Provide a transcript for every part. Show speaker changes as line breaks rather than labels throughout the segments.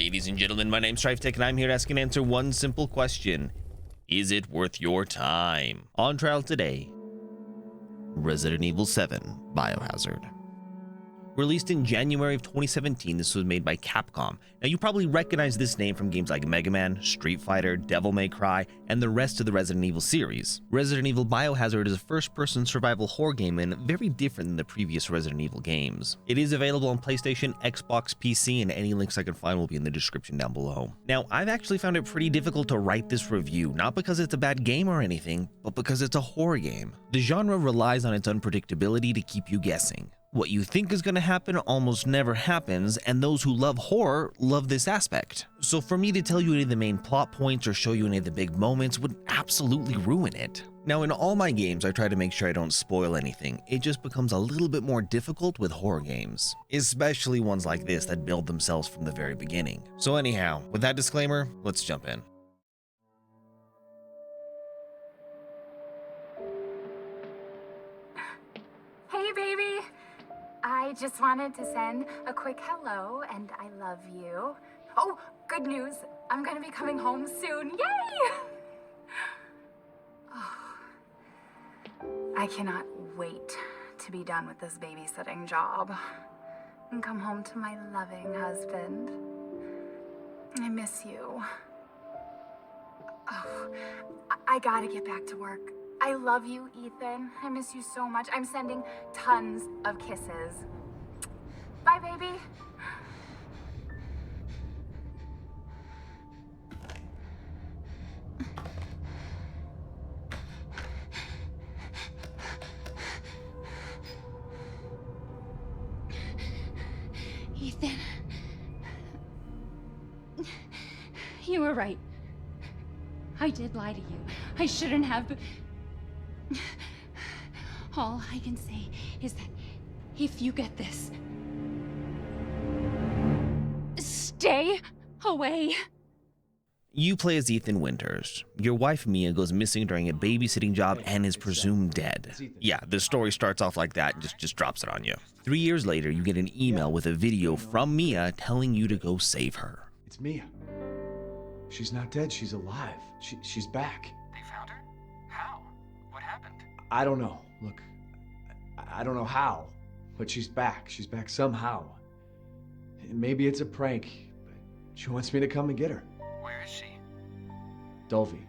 Ladies and gentlemen, my name's Stryftek, and I'm here to ask and answer one simple question. Is it worth your time? On trial today, Resident Evil 7 Biohazard. Released in January of 2017, this was made by Capcom. Now, you probably recognize this name from games like Mega Man, Street Fighter, Devil May Cry, and the rest of the Resident Evil series. Resident Evil Biohazard is a first-person survival horror game and very different than the previous Resident Evil games. It is available on PlayStation, Xbox, PC, and any links I can find will be in the description down below. Now, I've actually found it pretty difficult to write this review, not because it's a bad game or anything, but because it's a horror game. The genre relies on its unpredictability to keep you guessing. What you think is going to happen almost never happens, and those who love horror love this aspect. So for me to tell you any of the main plot points or show you any of the big moments would absolutely ruin it. Now, in all my games, I try to make sure I don't spoil anything. It just becomes a little bit more difficult with horror games, especially ones like this that build themselves from the very beginning. So anyhow, with that disclaimer, let's jump in.
Hey, baby! I just wanted to send a quick hello and I love you. Oh, good news! I'm gonna be coming home soon. Yay! Oh, I cannot wait to be done with this babysitting job and come home to my loving husband. I miss you. Oh, I gotta get back to work. I love you, Ethan. I miss you so much. I'm sending tons of kisses. Bye, baby.
Ethan. You were right. I did lie to you. I shouldn't have, but all I can say is that if you get this, stay away.
You play as Ethan Winters. Your wife Mia goes missing during a babysitting job and is presumed dead. Yeah, the story starts off like that, just drops it on you. 3 years later, you get an email with a video from Mia telling you to go save her.
It's Mia. She's not dead, she's alive. She's back.
They found her? How? What happened?
I don't know. Look, I don't know how, but she's back. She's back somehow. Maybe it's a prank, but she wants me to come and get her.
Where is she?
Dulvey,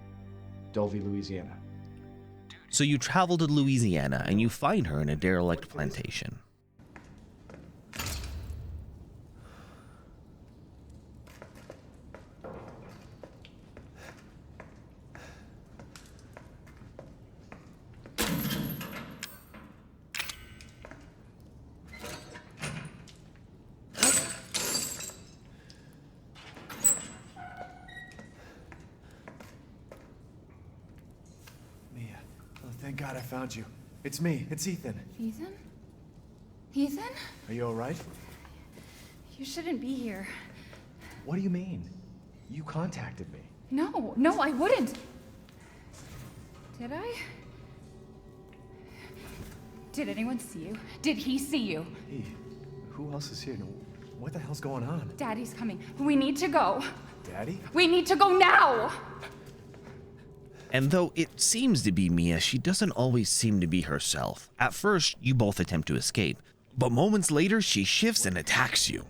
Louisiana.
So you travel to Louisiana and you find her in a derelict plantation.
Thank God I found you. It's me. It's Ethan.
Ethan? Ethan?
Are you all right?
You shouldn't be here.
What do you mean? You contacted me.
No, I wouldn't. Did I? Did anyone see you? Did he see you?
Hey, who else is here? What the hell's going on?
Daddy's coming. We need to go.
Daddy?
We need to go now!
And though it seems to be Mia, she doesn't always seem to be herself. At first, you both attempt to escape, but moments later, she shifts and attacks you.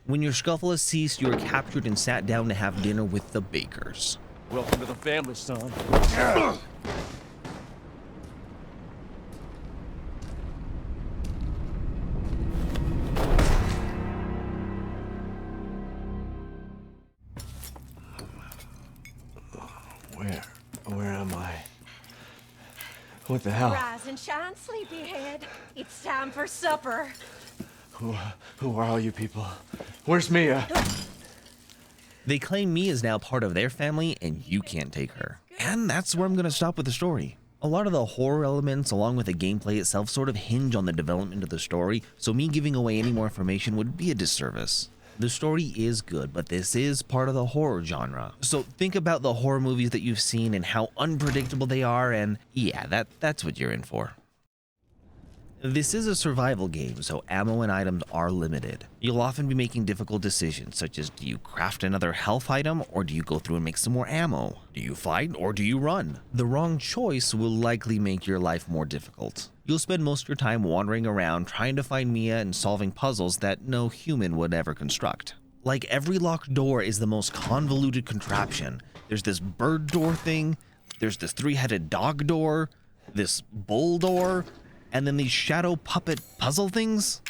When your scuffle has ceased, you are captured and sat down to have dinner with the Bakers.
Welcome to the family, son.
Where am I? What the hell?
Rise and shine, sleepyhead. It's time for supper.
Who are all you people? Where's Mia?
They claim Mia is now part of their family and you can't take her. And that's where I'm going to stop with the story. A lot of the horror elements along with the gameplay itself sort of hinge on the development of the story, so me giving away any more information would be a disservice. The story is good, but this is part of the horror genre. So think about the horror movies that you've seen and how unpredictable they are, and yeah, that's what you're in for. This is a survival game, so ammo and items are limited. You'll often be making difficult decisions, such as do you craft another health item, or do you go through and make some more ammo? Do you fight, or do you run? The wrong choice will likely make your life more difficult. You'll spend most of your time wandering around trying to find Mia and solving puzzles that no human would ever construct. Like, every locked door is the most convoluted contraption. There's this bird door thing, there's this three-headed dog door, this bull door, and then these shadow puppet puzzle things.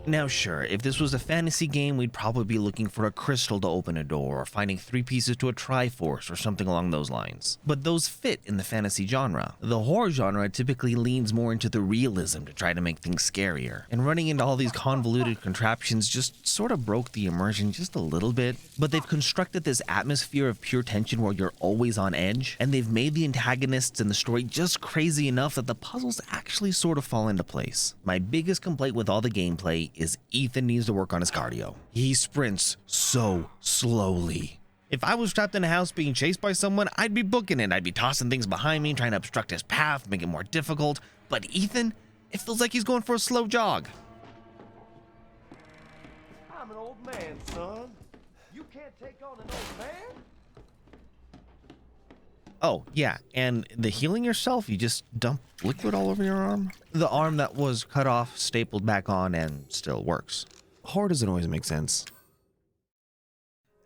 Now sure, if this was a fantasy game, we'd probably be looking for a crystal to open a door, or finding 3 pieces to a Triforce, or something along those lines. But those fit in the fantasy genre. The horror genre typically leans more into the realism to try to make things scarier, and running into all these convoluted contraptions just sort of broke the immersion just a little bit. But they've constructed this atmosphere of pure tension where you're always on edge, and they've made the antagonists and the story just crazy enough that the puzzles actually sort of fall into place. My biggest complaint with all the gameplay is Ethan needs to work on his cardio. He sprints so slowly. If I was trapped in a house being chased by someone, I'd be booking it. I'd be tossing things behind me, trying to obstruct his path, make it more difficult. But Ethan, it feels like he's going for a slow jog.
I'm an old man, son. You can't take on an old man?
Oh, yeah, and the healing yourself, you just dump liquid all over your arm? The arm that was cut off, stapled back on, and still works. Horror doesn't always make sense.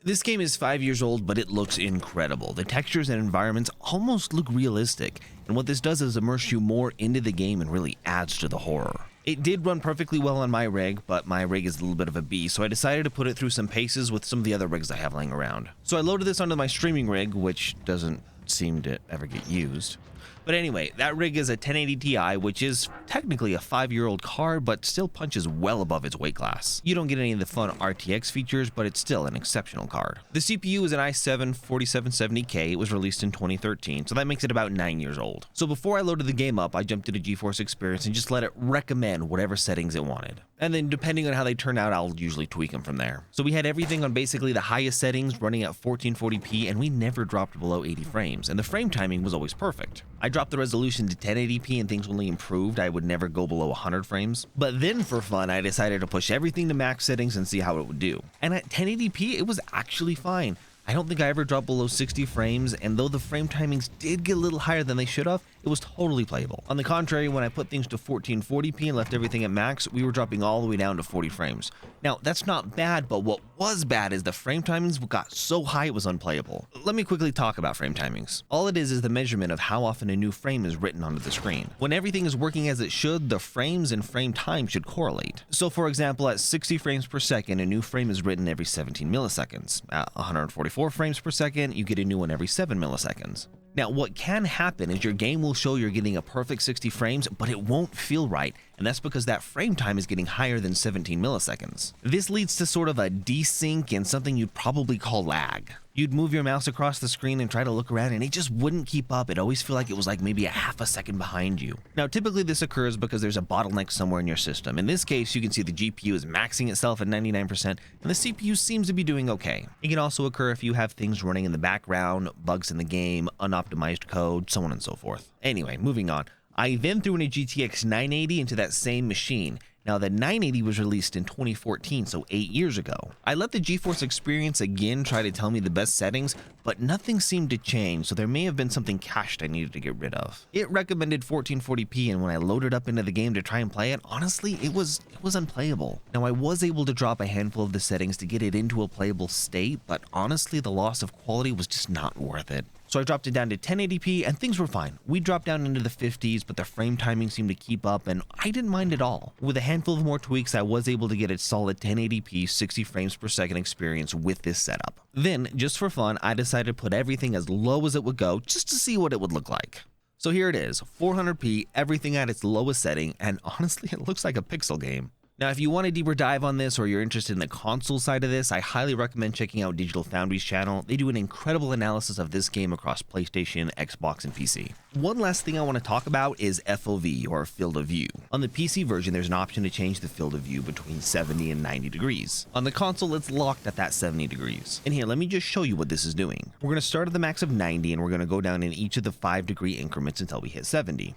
This game is 5 years old, but it looks incredible. The textures and environments almost look realistic, and what this does is immerse you more into the game and really adds to the horror. It did run perfectly well on my rig, but my rig is a little bit of a beast, so I decided to put it through some paces with some of the other rigs I have laying around. So I loaded this onto my streaming rig, which doesn't seem to ever get used. But anyway, that rig is a 1080 Ti, which is technically a 5-year-old card, but still punches well above its weight class. You don't get any of the fun RTX features, but it's still an exceptional card. The CPU is an i7-4770K. It was released in 2013, so that makes it about 9 years old. So before I loaded the game up, I jumped into GeForce Experience and just let it recommend whatever settings it wanted. And then depending on how they turn out, I'll usually tweak them from there. So we had everything on basically the highest settings running at 1440p, and we never dropped below 80 frames, and the frame timing was always perfect. I dropped the resolution to 1080p and things only improved. I would never go below 100 frames. But then for fun, I decided to push everything to max settings and see how it would do. And at 1080p, it was actually fine. I don't think I ever dropped below 60 frames, and though the frame timings did get a little higher than they should have, it was totally playable. On the contrary, when I put things to 1440p and left everything at max, we were dropping all the way down to 40 frames. Now, that's not bad, but what was bad is the frame timings got so high it was unplayable. Let me quickly talk about frame timings. All it is the measurement of how often a new frame is written onto the screen. When everything is working as it should, the frames and frame time should correlate. So for example, at 60 frames per second, a new frame is written every 17 milliseconds. At 144 frames per second, you get a new one every 7 milliseconds. Now, what can happen is your game will show you're getting a perfect 60 frames, but it won't feel right, and that's because that frame time is getting higher than 17 milliseconds. This leads to sort of a desync and something you'd probably call lag. You'd move your mouse across the screen and try to look around, and it just wouldn't keep up. It always felt like it was like maybe a half a second behind you. Now, typically this occurs because there's a bottleneck somewhere in your system. In this case, you can see the GPU is maxing itself at 99%, and the CPU seems to be doing okay. It can also occur if you have things running in the background, bugs in the game, unoptimized code, so on and so forth. Anyway, moving on. I then threw in a GTX 980 into that same machine. Now, the 980 was released in 2014, so 8 years ago. I let the GeForce Experience again try to tell me the best settings, but nothing seemed to change, so there may have been something cached I needed to get rid of. It recommended 1440p, and when I loaded up into the game to try and play it, honestly, it was unplayable. Now, I was able to drop a handful of the settings to get it into a playable state, but honestly, the loss of quality was just not worth it. So I dropped it down to 1080p and things were fine. We dropped down into the 50s, but the frame timing seemed to keep up and I didn't mind at all. With a handful of more tweaks, I was able to get a solid 1080p 60 frames per second experience with this setup. Then, just for fun, I decided to put everything as low as it would go just to see what it would look like. So here it is, 400p, everything at its lowest setting, and honestly, it looks like a pixel game. Now, if you want a deeper dive on this or you're interested in the console side of this, I highly recommend checking out Digital Foundry's channel. They do an incredible analysis of this game across PlayStation, Xbox, and PC. One last thing I want to talk about is FOV, or field of view. On the PC version, there's an option to change the field of view between 70 and 90 degrees. On the console, it's locked at that 70 degrees. And here, let me just show you what this is doing. We're going to start at the max of 90, and we're going to go down in each of the 5-degree increments until we hit 70.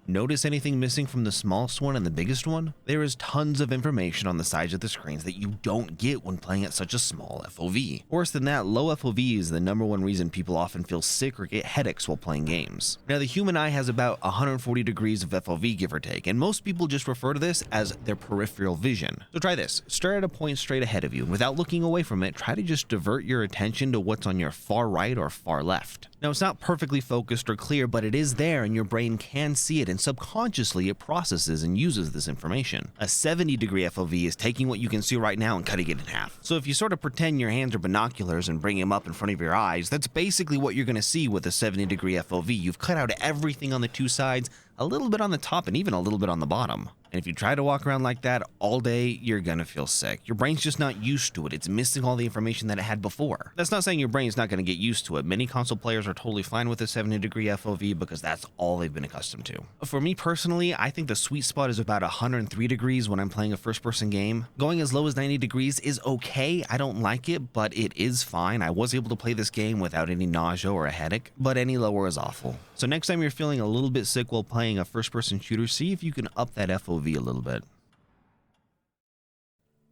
Notice anything missing from the smallest one and the biggest one? There is tons of information on the sides of the screens that you don't get when playing at such a small FOV. Worse than that, low FOV is the #1 reason people often feel sick or get headaches while playing games. Now, the human eye has about 140 degrees of FOV, give or take, and most people just refer to this as their peripheral vision. So try this. Stare at a point straight ahead of you, and without looking away from it, try to just divert your attention to what's on your far right or far left. Now, it's not perfectly focused or clear, but it is there and your brain can see it, and subconsciously it processes and uses this information. A 70-degree FOV is taking what you can see right now and cutting it in half. So if you sort of pretend your hands are binoculars and bring them up in front of your eyes, that's basically what you're going to see with a 70-degree FOV. You've cut out everything on the two sides, a little bit on the top, and even a little bit on the bottom. And if you try to walk around like that all day, you're gonna feel sick. Your brain's just not used to it. It's missing all the information that it had before. That's not saying your brain's not gonna get used to it. Many console players are totally fine with a 70-degree FOV because that's all they've been accustomed to. For me personally, I think the sweet spot is about 103 degrees when I'm playing a first-person game. Going as low as 90 degrees is okay. I don't like it, but it is fine. I was able to play this game without any nausea or a headache, but any lower is awful. So next time you're feeling a little bit sick while playing a first-person shooter, see if you can up that FOV a little bit.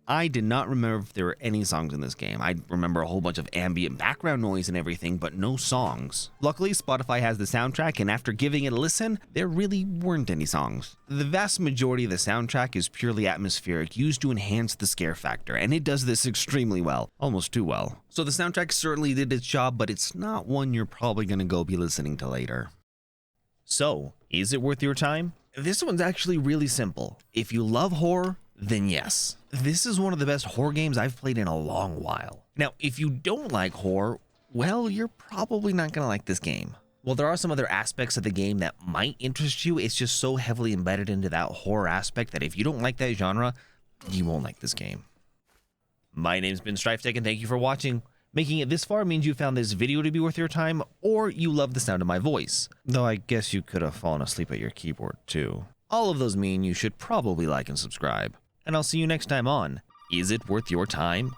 I did not remember if there were any songs in this game. I remember a whole bunch of ambient background noise and everything, but no songs. Luckily, Spotify has the soundtrack, and after giving it a listen, there really weren't any songs. The vast majority of the soundtrack is purely atmospheric, used to enhance the scare factor, and it does this extremely well, almost too well. So the soundtrack certainly did its job, but it's not one you're probably gonna go be listening to later. So, is it worth your time? This one's actually really simple. If you love horror, then yes. This is one of the best horror games I've played in a long while. Now, if you don't like horror, well, you're probably not gonna like this game. While there are some other aspects of the game that might interest you, it's just so heavily embedded into that horror aspect that if you don't like that genre, you won't like this game. My name's been Stryftek, and thank you for watching. Making it this far means you found this video to be worth your time, or you love the sound of my voice. Though I guess you could have fallen asleep at your keyboard too. All of those mean you should probably like and subscribe. And I'll see you next time on Is It Worth Your Time?